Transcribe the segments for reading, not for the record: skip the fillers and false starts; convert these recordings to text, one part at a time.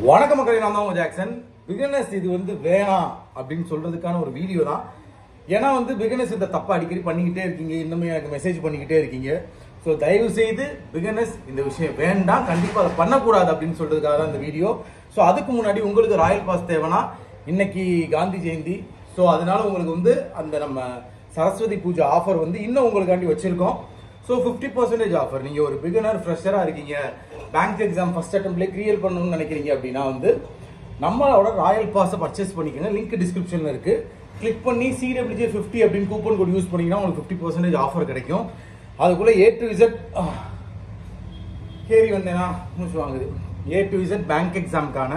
வணக்கம் மக்களே, நான் தான் ஜாக்சன். பிகினர்ஸ் இது வேணாம் அப்படின்னு சொல்றதுக்கான ஒரு வீடியோ தான். ஏன்னா பிகினர்ஸ் இந்த தப்பா அடிக்கடி பண்ணிக்கிட்டே இருக்கீங்க, இன்னுமே எனக்கு மெசேஜ் பண்ணிக்கிட்டே இருக்கீங்க. ஸோ தயவு செய்து பிகினர்ஸ் இந்த விஷயம் வேண்டாம், கண்டிப்பா அதை பண்ணக்கூடாது அப்படின்னு சொல்றதுக்காக தான் இந்த வீடியோ. ஸோ அதுக்கு முன்னாடி உங்களுக்கு ராயல் பாஸ் தேவைன்னா, இன்னைக்கு காந்தி ஜெயந்தி. ஸோ அதனால உங்களுக்கு அந்த நம்ம சரஸ்வதி பூஜை ஆஃபர் இன்னும் உங்களுக்காண்டி வச்சிருக்கோம். So 50% offer. நீங்க ஒரு பிகினர் ஃப்ரெஷரா இருக்கீங்க, பேங்க் எக்ஸாம் ஃபர்ஸ்ட் அட்டெம்ப்ட்லேயே கிளியர் பண்ணணும்னு நினைக்கிறீங்க அப்படின்னா நம்மளோட ராயல் பாஸை பர்ச்சேஸ் பண்ணிக்கோங்க. லிங்க் டிஸ்கிரிப்ஷன்ல இருக்கு. கிளிக் பண்ணி CWJ50 அப்படின்னு கூப்பன் கோட் யூஸ் பண்ணீங்கன்னா உங்களுக்கு 50% ஆஃபர் கிடைக்கும். அதுக்குள்ள A to Z கேரி வந்தேன்னா முடிச்சு வாங்குது. A to Z பேங்க் எக்ஸாமுக்கான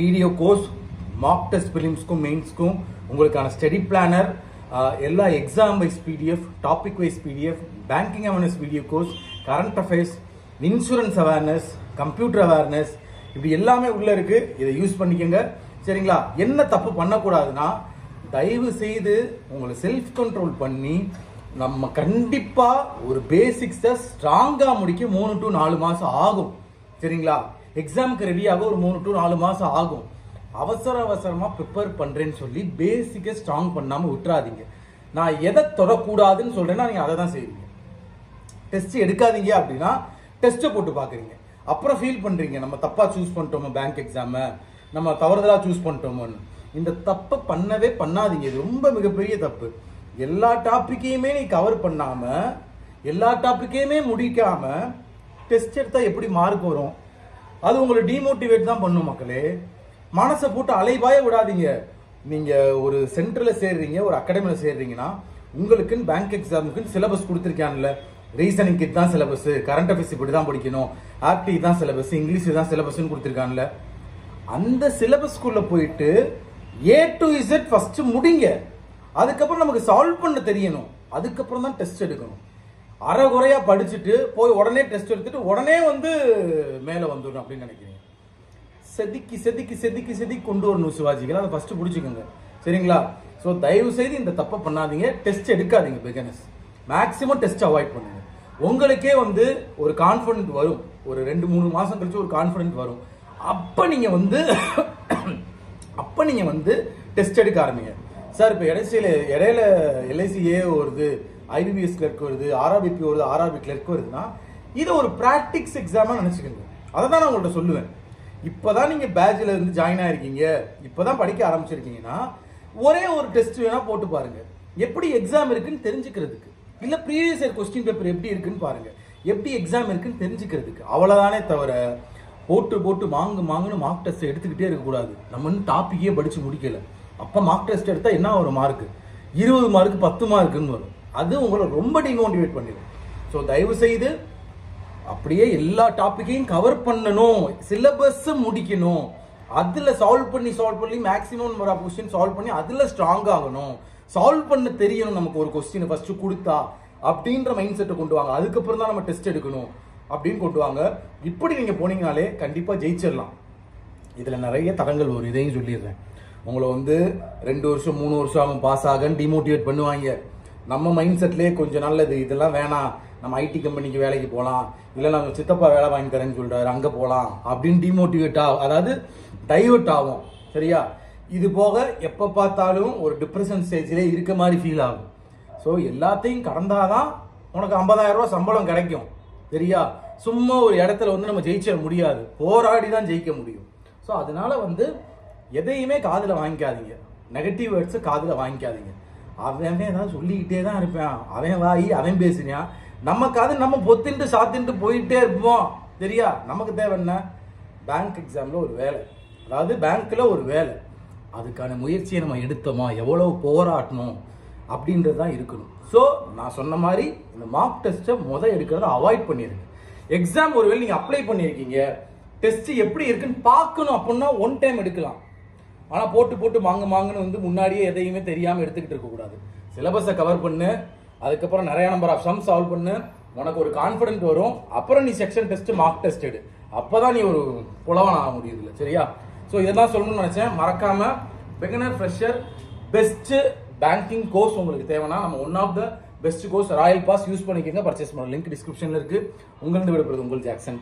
வீடியோ கோர்ஸ், மாக் டெஸ்ட் பிலிம்ஸ்க்கும் மெயின்ஸ்க்கும் உங்களுக்கான ஸ்டடி பிளானர், எல்லா exam wise PDF, topic wise PDF, banking awareness video course, current affairs, insurance awareness, computer awareness, இப்படி எல்லாமே உள்ள இருக்கு. இதை யூஸ் பண்ணிக்கோங்க, சரிங்களா? என்ன தப்பு பண்ணக்கூடாதுன்னா, தயவு செய்து உங்களை செல்ஃப் கண்ட்ரோல் பண்ணி நம்ம கண்டிப்பா ஒரு பேசிக்ஸை ஸ்ட்ராங்கா முடிக்க 3 to 4 மாசம் ஆகும், சரிங்களா? எக்ஸாமுக்கு ரெடியாக ஒரு 3 to 4 மாசம் ஆகும். அவசரமா ப்ரிப்பேர் பண்றேன்னு சொல்லி பேசிக்கை ஸ்ட்ராங் பண்ணாம விட்டுறாதீங்க. நான் எதை தொடக்கூடாதுன்னு சொல்றேன்னா நீங்க அதை தான் செய்வீங்க. டெஸ்ட் எடுக்காதீங்க அப்படின்னா டெஸ்ட்டை போட்டு பாக்குறீங்க, அப்புறம் ஃபீல் பண்றீங்க நம்ம தப்பா சூஸ் பண்ணிட்டோமோ, பேங்க் எக்ஸாம நம்ம தவறுதலா சூஸ் பண்ணிட்டோமோன்னு. இந்த தப்பை பண்ணவே பண்ணாதீங்க. இது ரொம்ப மிகப்பெரிய தப்பு. எல்லா டாபிக்கையுமே நீ கவர் பண்ணாம, எல்லா டாபிக்கையுமே முடிக்காம டெஸ்ட் எடுத்தா எப்படி மார்க் வரும்? அது உங்களை டிமோட்டிவேட் தான் பண்ணும். மக்களே, மனசை போட்டு அலைபாய விடாதீங்க. நீங்க ஒரு சென்டர்ல சேர்றீங்க, ஒரு அகாடமில சேர்றீங்கன்னா உங்களுக்குன்னு பேங்க் எக்ஸாமுக்குன்னு சிலபஸ் கொடுத்துருக்கான்ல. ரீசனிங் தான் சிலபஸ், கரண்ட் அஃபேர்ஸ் இப்படி தான் படிக்கணும், ஆப்டி தான் சிலபஸ், இங்கிலீஷ் தான் சிலபஸ்ன்னு கொடுத்துருக்கான்ல. அந்த சிலபஸ்க்குள்ள போயிட்டு A to Z ஃபர்ஸ்ட் முடிங்க. அதுக்கப்புறம் நமக்கு சால்வ் பண்ண தெரியணும். அதுக்கப்புறம் தான் டெஸ்ட் எடுக்கணும். அரைகுறையா படிச்சுட்டு போய் உடனே டெஸ்ட் எடுத்துட்டு உடனே மேல வந்துடும் அப்படின்னு நினைக்கிறீங்க. செதுக்கி செதுக்கி செதுக்கி செதுக்கி கொண்டு வரணும் சிவாஜிகள். அதை ஃபர்ஸ்ட் பிடிச்சிக்கோங்க, சரிங்களா? ஸோ தயவு செய்து இந்த தப்பை பண்ணாதீங்க. டெஸ்ட் எடுக்காதீங்க. பிகினர்ஸ் மேக்ஸிமம் டெஸ்ட் அவாய்ட் பண்ணுங்க. உங்களுக்கே ஒரு கான்ஃபிடன்ட் வரும். ஒரு 2-3 மாசம் கழிச்சு ஒரு கான்ஃபிடன்ட் வரும். அப்ப நீங்க டெஸ்ட் எடுக்க ஆரம்பிங்க. சார் இப்ப இடையில LIC A வருது, IBPS கிளர்க் வருது, RRBP வருது, RRB கிளர்க் வருதுன்னா இதை ஒரு பிராக்டிக்ஸ் எக்ஸாமா நினைச்சுக்கோங்க. அதை தான் நான் உங்கள்ட்ட சொல்லுவேன். இப்பதான் நீங்க பேட்ச்ல இருந்து ஜாயின் ஆயிருக்கீங்க, இப்பதான் படிக்க ஆரம்பிச்சிருக்கீங்கன்னா ஒரே ஒரு டெஸ்ட் வேணா போட்டு பாருங்க, எப்படி எக்ஸாம் இருக்குன்னு தெரிஞ்சுக்கிறதுக்கு. இல்ல ப்ரீவியஸ் இயர் கொஸ்டின் பேப்பர் எப்படி இருக்குன்னு பாருங்க, எப்படி எக்ஸாம் இருக்குன்னு தெரிஞ்சுக்கிறதுக்கு. அவ்வளவுதானே தவிர போட்டு மாங்குன்னு மார்க் டெஸ்ட் எடுத்துக்கிட்டே இருக்கக்கூடாது. நம்ம டாபிக்கே படிச்சு முடிக்கல, அப்ப மார்க் டெஸ்ட் எடுத்தா என்ன ஒரு மார்க்? 20 மார்க் 10 மார்க்குன்னு வரும். அது உங்களை ரொம்ப டிமோட்டிவேட் பண்ணிடும். ஸோ தயவு செய்து அப்படியே எல்லா டாபிக்கையும் கவர் பண்ணணும், சிலபஸ் முடிக்கணும், அதுல சால்வ் பண்ணி maximum number of question solve பண்ணி அதுல ஸ்ட்ராங் ஆகணும், சால்வ் பண்ண தெரியணும். நமக்கு ஒரு क्वेश्चन ஃபர்ஸ்ட் கொடுத்தா அப்படின்ற மைண்ட் செட்டை கொண்டு வாங்க. அதுக்கப்புறம் தான் நம்ம டெஸ்ட் எடுக்கணும் அப்படின்னு கொண்டு வாங்க. இப்படி நீங்க போனீங்கனாலே கண்டிப்பா ஜெயிச்சிடலாம். இதுல நிறைய தடங்கள் வரும், இதையும் சொல்லிடுறேன். உங்களை 2 வருஷம் 3 வருஷம் ஆகும் பாஸ் ஆகன்னு டிமோட்டிவேட் பண்ணுவாங்க. நம்ம மைண்ட் செட்லயே கொஞ்சம் நல்லது, இதெல்லாம் வேணாம், நம்ம IT கம்பெனிக்கு வேலைக்கு போகலாம், இல்லை நம்ம சித்தப்பா வேலை வாங்கி தரேன்னு சொல்றாரு அங்க போகலாம் அப்படின்னு டிமோட்டிவேட் அதாவது டைவர்ட் ஆகும், சரியா? இது போக எப்ப பார்த்தாலும் ஒரு டிப்ரெஷன் ஸ்டேஜ்ல இருக்க மாதிரி ஃபீல் ஆகும். ஸோ எல்லாத்தையும் கடந்தாதான் உனக்கு 50,000 ரூபாய் சம்பளம் கிடைக்கும், சரியா? சும்மா ஒரு இடத்துல நம்ம ஜெயிச்சிட முடியாது, போராடி தான் ஜெயிக்க முடியும். ஸோ அதனால எதையுமே காதுல வாங்கிக்காதீங்க, நெகட்டிவ் வேர்ட்ஸ் காதுல வாங்கிக்காதீங்க. அவன் ஏதாவது சொல்லிக்கிட்டே தான் இருப்பான், அவன் வாயி அவன் பேசுறான், நமக்கு அது நம்ம பொத்தின்ட்டு சாத்தின்ட்டு போயிட்டே இருப்போம், சரியா? நமக்கு தேவை என்ன? பேங்க் எக்ஸாம்ல ஒரு வேலை, அதாவது பேங்க்ல ஒரு வேலை, அதுக்கான முயற்சியை நம்ம எடுத்தோமா, எவ்வளவு போராட்டணும் அப்படின்றது தான் இருக்கணும். ஸோ நான் சொன்ன மாதிரி இந்த மார்க் டெஸ்ட்டை எடுக்கிறத அவாய்ட் பண்ணிருங்க. எக்ஸாம் ஒருவேளை நீங்க அப்ளை பண்ணிருக்கீங்க, டெஸ்ட் எப்படி இருக்குன்னு பார்க்கணும் அப்படின்னா ஒன் டைம் எடுக்கலாம். ஆனா போட்டு மாங்குன்னு முன்னாடியே எதையுமே தெரியாம எடுத்துக்கிட்டு இருக்க கூடாது. சிலபஸை கவர் பண்ணு, அதுக்கப்புறம் நிறைய நம்பர் ஆஃப் சம் சால்வ் பண்ணு, உனக்கு ஒரு கான்ஃபிடென்ட் வரும். அப்புறம் நீ செக்ஷன் டெஸ்ட், மார்க் டெஸ்ட் எடு, அப்பதான் நீ ஒரு புலவன் ஆக முடியுது, சரியா? ஸோ இதெல்லாம் சொல்லணும்னு நினைச்சேன். மறக்காம beginner fresher best banking course உங்களுக்கு தேவைன்னா நம்ம one of the best course royal pass use பண்ணிக்கோங்க, பர்ச்சேஸ் பண்ண லிங்க் டிஸ்கிரிப்ஷன்ல இருக்கு. உங்களுக்கு விடப்படுறது உங்கள் ஜாக்சன்.